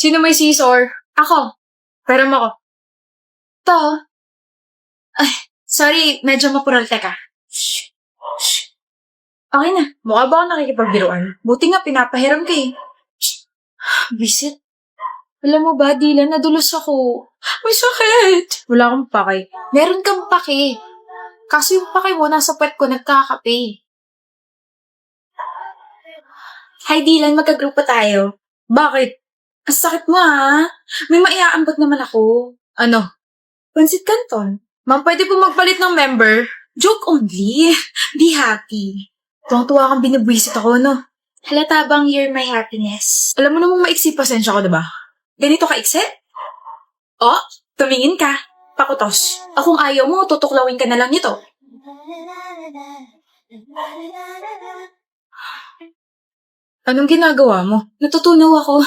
Sino may scissor? Ako. Peram ako. To. Ay, sorry, medyo mapural. Teka. Shh. Shh. Okay na. Mukha ba ako nakikipagbiruan? Buti nga, pinapahiram ka eh. Visit? Alam mo ba, Dylan, nadulos ako. May sakit. Wala akong pakay. Meron kang pake. Kaso yung pake mo, nasa puwet ko nagkakape. Hi, Dylan. Magka-grupo tayo. Bakit? Ang sakit mo, ha? May maiaambag naman ako. Ano? Pansit Canton. Ma'am, pwede po magpalit ng member? Joke only. Be happy. Tuwang-tuwa kang binibwisit ako, no? Halata bang you're my happiness? Alam mo namang maiksi pasensya ko, diba? Ganito ka ikse? Oh, tumingin ka. Pakutos. O kung ayaw mo, tutuklawin ka na lang nito. Anong ginagawa mo? Natutunaw ako.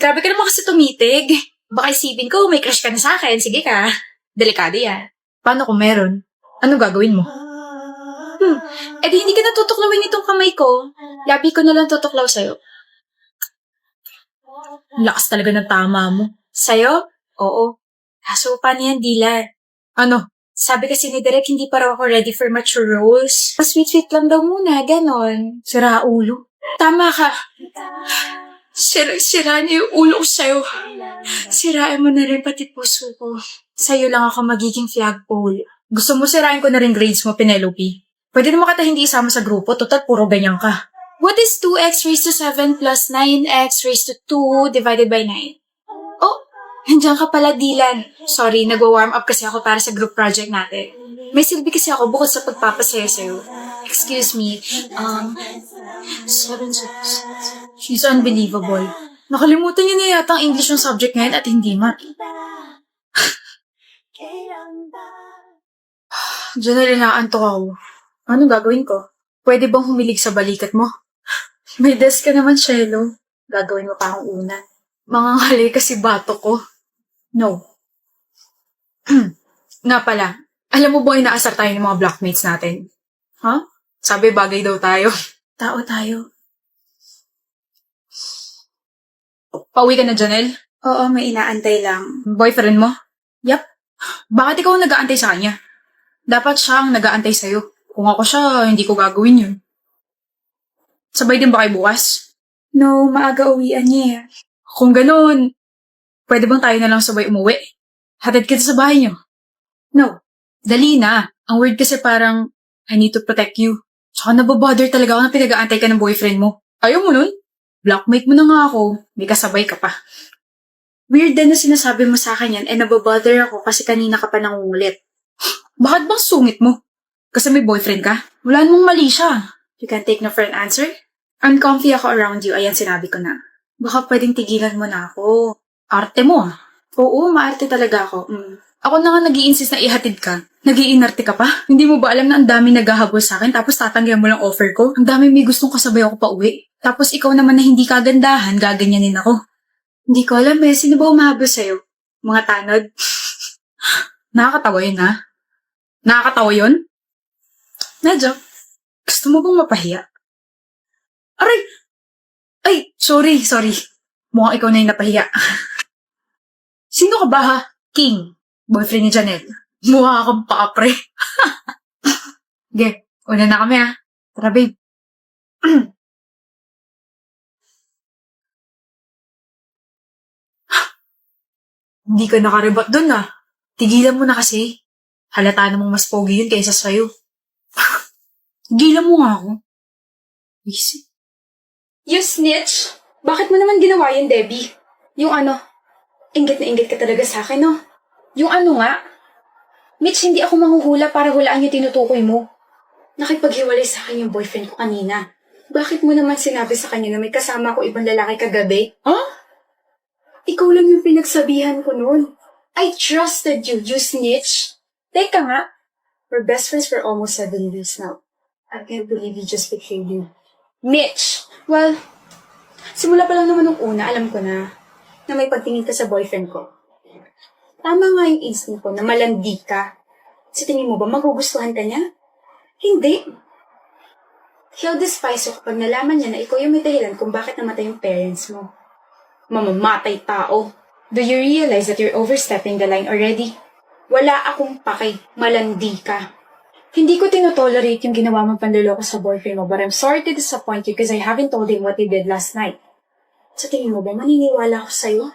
Grabe ka naman kasi tumitig. Baka isipin ko, may crush ka na sa akin. Sige ka. Delikado yan. Paano kung meron? Ano gagawin mo? Eh di hindi ka natutuklawin itong kamay ko. Labi ko na lang tutuklaw sa'yo. Lakas talaga ng tama mo. Sa'yo? Oo. Kaso paano yan, Dylan? Ano? Sabi kasi ni Derek, hindi pa raw ako ready for mature roles. Sweet-sweet lang daw muna, ganon. Sira ulo. Tama ka. Sira niya yung ulo ko sa'yo. Sirain mo na rin pati puso ko. Sa'yo lang ako magiging flagpole. Gusto mo sirain ko na rin grades mo, Penelope? Pwede naman kita hindi isama sa grupo, total puro ganyan ka. What is 2x raised to 7 plus 9x raised to 2 divided by 9? Oh, nandiyan ka pala, Dylan. Sorry, nagwa-warm up kasi ako para sa group project natin. May silbi kasi ako bukod sa pagpapasaya sa'yo. Excuse me, 7 She's unbelievable. Nakalimutan niyo na yata ang English yung subject ngayon at hindi man. Diyan na rin naantok ako. Ano gagawin ko? Pwede bang humilig sa balikat mo? May desk ka naman, Shelo. Gagawin mo pa akong una. Mga ngali kasi bato ko. No. Nga pala, alam mo ba inaasar tayo ng mga blockmates natin? Huh? Sabi bagay daw tayo. Tao tayo. Pauwi ka na, Janelle? Oo, may inaantay lang. Boyfriend mo? Yup. Bakit ikaw ang nag-aantay sa kanya? Dapat siya ang nag-aantay sa'yo. Kung ako siya, hindi ko gagawin yun. Sabay din ba kayo bukas? No, maaga uwian niya. Kung ganun, pwede bang tayo na lang sabay umuwi? Hatid kita sa bahay niyo. No, dali na. Ang word kasi parang, I need to protect you. Tsaka nababother talaga ako na pinag-aantay ka ng boyfriend mo. Ayaw mo nun? Blockmate mo na nga ako. May kasabay ka pa. Weird din na sinasabi mo sa akin yan eh nababother ako kasi kanina ka pa nangungulit. Bakit bang sungit mo? Kasi may boyfriend ka? Wala namang mali siya. You can take no for an answer? Uncomfy ako around you, ayan sinabi ko na. Baka pwedeng tigilan mo na ako. Arte mo ah. Oo, maarte talaga ako. Ako na nga nag-i-insist na ihatid ka. Nag-iinarte ka pa? Hindi mo ba alam na ang dami naghahabol sa akin tapos tatanggihan mo lang offer ko? Ang dami may gustong kasabay ako pa uwi. Tapos ikaw naman na hindi kagandahan, gaganyanin ako. Hindi ko alam eh, sino ba umahabol sa'yo? Mga tanod? Nakakatawa yun ha? Nakakatawa yun? Medyo. Gusto mo bang mapahiya? Aray! Ay, sorry. Mukhang ikaw na yung napahiya. Sino ka ba ha? King. Boyfriend ni Janelle. Mukha akong paapre. Ge, una na kami ha. Tara babe. Hindi ka nakarebat dun ah. Tigilan mo na kasi. Halata namang mas pogi yun kaysa sa'yo. Tigilan mo nga ako. Easy. You snitch? Bakit mo naman ginawa yun, Debbie? Yung ano, inggit na inggit ka talaga sa akin, no? Yung ano nga? Mitch, hindi ako manghuhula para hulaan yung tinutukoy mo. Nakipaghiwalay sa akin yung boyfriend ko kanina. Bakit mo naman sinabi sa kanya na may kasama ko ibang lalaki kagabi? Huh? Ikaw lang yung pinagsabihan ko noon. I trusted you, you snitch. Teka nga. We're best friends for almost 7 years now. I can't believe you just betrayed me. Mitch! Well, simula pa lang naman nung una, alam ko na may pagtingin ka sa boyfriend ko. Tama nga yung instinct ko na malandi ka. Sa tingin mo ba magugustuhan ka niya? Hindi. He'll despise you kapag nalaman niya na ikaw yung may dahilan kung bakit namatay yung parents mo. Mamamatay tao. Do you realize that you're overstepping the line already? Wala akong pake. Malandi ka. Hindi ko tinotolerate yung ginawa mong panluloko sa boyfriend mo, but I'm sorry to disappoint you because I haven't told him what he did last night. Sa tingin mo ba maniniwala ako sa'yo?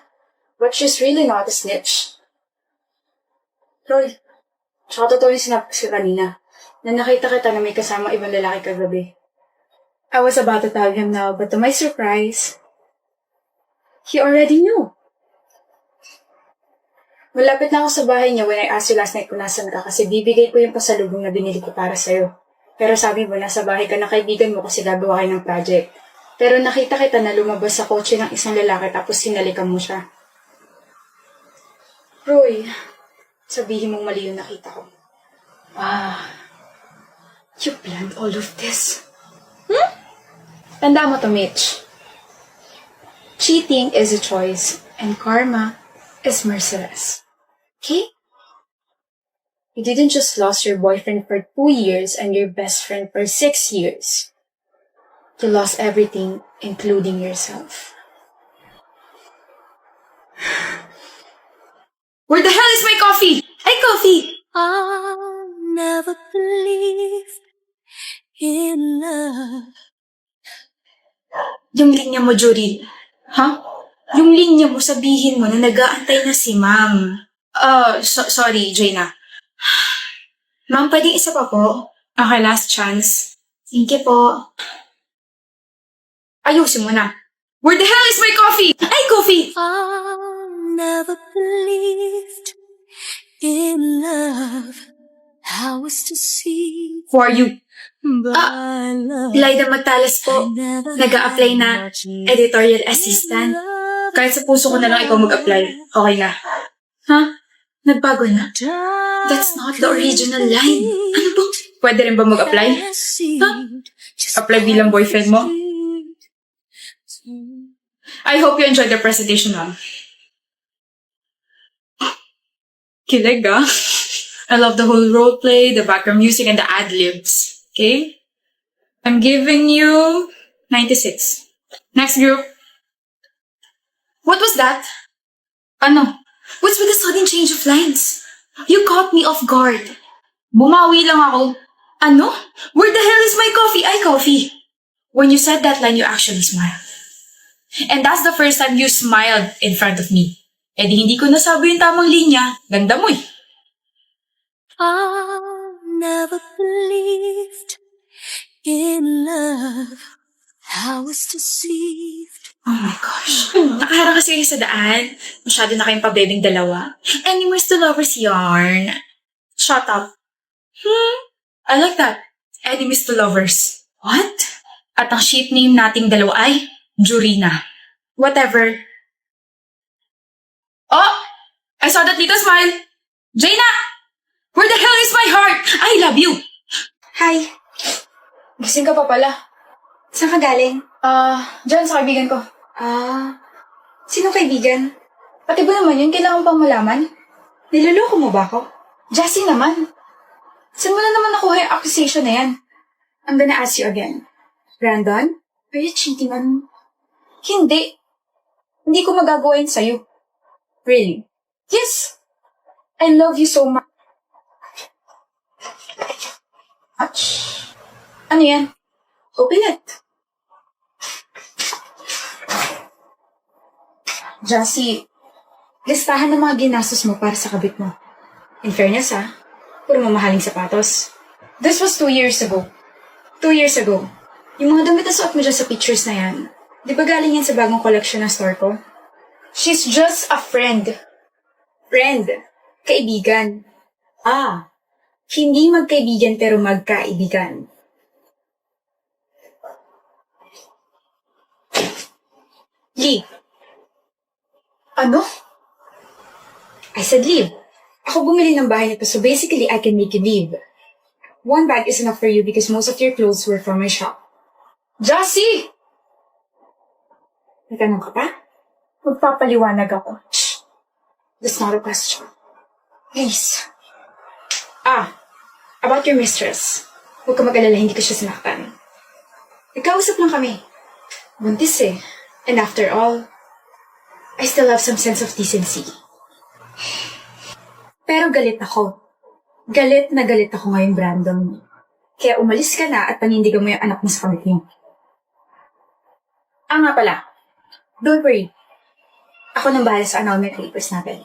But she's really not a snitch. Roy, tsaka totoo yung sinabi ko kanina na nakita kita na may kasama ibang lalaki kagabi. I was about to tell him now, but to my surprise, he already knew. Malapit na ako sa bahay niya when I asked you last night kung nasan ka kasi bibigay ko yung pasalubong na binili ko para sa'yo. Pero sabi mo, nasa bahay ka ng kaibigan mo kasi gagawa kayo ng project. Pero nakita kita na lumabas sa kotse ng isang lalaki tapos sinalikan mo siya. Roy, sabihin mong mali yung nakita ko. You planned all of this. Tanda mo to, Mitch. Cheating is a choice, and karma is merciless. Okay? You didn't just lose your boyfriend for 2 years and your best friend for 6 years. You lost everything, including yourself. Where the hell is my coffee? Hey, coffee! I never believed in love. Yung linya mo, Jury. Ha? Yung linya mo, sabihin mo na nag-aantay na si ma'am. Sorry, Jaina. Ma'am, pwedeng isa pa po? Okay, last chance. Thank you po. Ayusin mo na. Where the hell is my coffee? Ay, coffee! I never believed in love. I was deceived Who are you? by love. Lyda Magtalas po. Nag-a-apply na editorial assistant. Kahit sa puso ko na lang ikaw mag-apply. Okay na. Ha? Nagbago na. That's not the original line. Ano ba? Pwede rin ba mag-apply? Ha? Apply bilang boyfriend mo? I hope you enjoyed the presentation, ma'am. Kilig, ah. I love the whole role play, the background music, and the ad-libs. Okay? I'm giving you 96. Next group. What was that? Ano? What's with the sudden change of lines? You caught me off guard. Bumawi lang ako. Ano? Where the hell is my coffee? Ay, coffee. When you said that line, you actually smiled. And that's the first time you smiled in front of me. Eh di hindi ko nasabi yung tamang linya. Ganda mo eh. I never believed in love. I was deceived. Oh my gosh. Nakaharang kasi kayo sa daan. Masyado na kayong pabebing dalawa. Enemies to lovers yarn. Shut up. I like that. Enemies to lovers. What? At ang ship name nating dalawa ay Jurina. Whatever. Oh! I saw that little smile. Jaina! Where the hell is my heart? I love you. Hi. Gising ka pa pala. Saan ka galing? Diyan sa kaibigan ko. Sino kaibigan? Pati ba naman yun? Kailangan pang malaman? Niloloko mo ba ako? Jessie naman. Saan mo na naman nakuha yung accusation na yan? I'm gonna ask you again. Brandon, are you cheating on me? Hindi. Hindi ko magagawa yun sa'yo. Really? Yes. I love you so much. Ano yan? Open it. Jassy, listahan ng mga ginastos mo para sa kabit mo. In fairness puro mamahaling sapatos. This was 2 years ago. 2 years ago. Yung mga damit na suot mo dyan sa pictures na yan, di ba galing yan sa bagong collection ng store ko? She's just a friend. Friend. Kaibigan. Hindi magkaibigan pero magkaibigan. Leave. Ano? I said leave. Ako bumili ng bahay nito, so basically I can make you leave. One bag is enough for you because most of your clothes were from my shop. Jassy! Natanong ka pa? Magpapaliwanag ako. Shh. That's not a question. Please. About your mistress. Huwag ka mag-alala, hindi ko siya sinaktan. Nagkausap lang kami. Buntis eh. And after all, I still have some sense of decency. Pero galit ako. Galit na galit ako ngayon, Brandon. Kaya umalis ka na at panindigan mo yung anak mo sa kamit mo. Nga pala. Don't worry. Ako nang bahala sa annulment papers natin.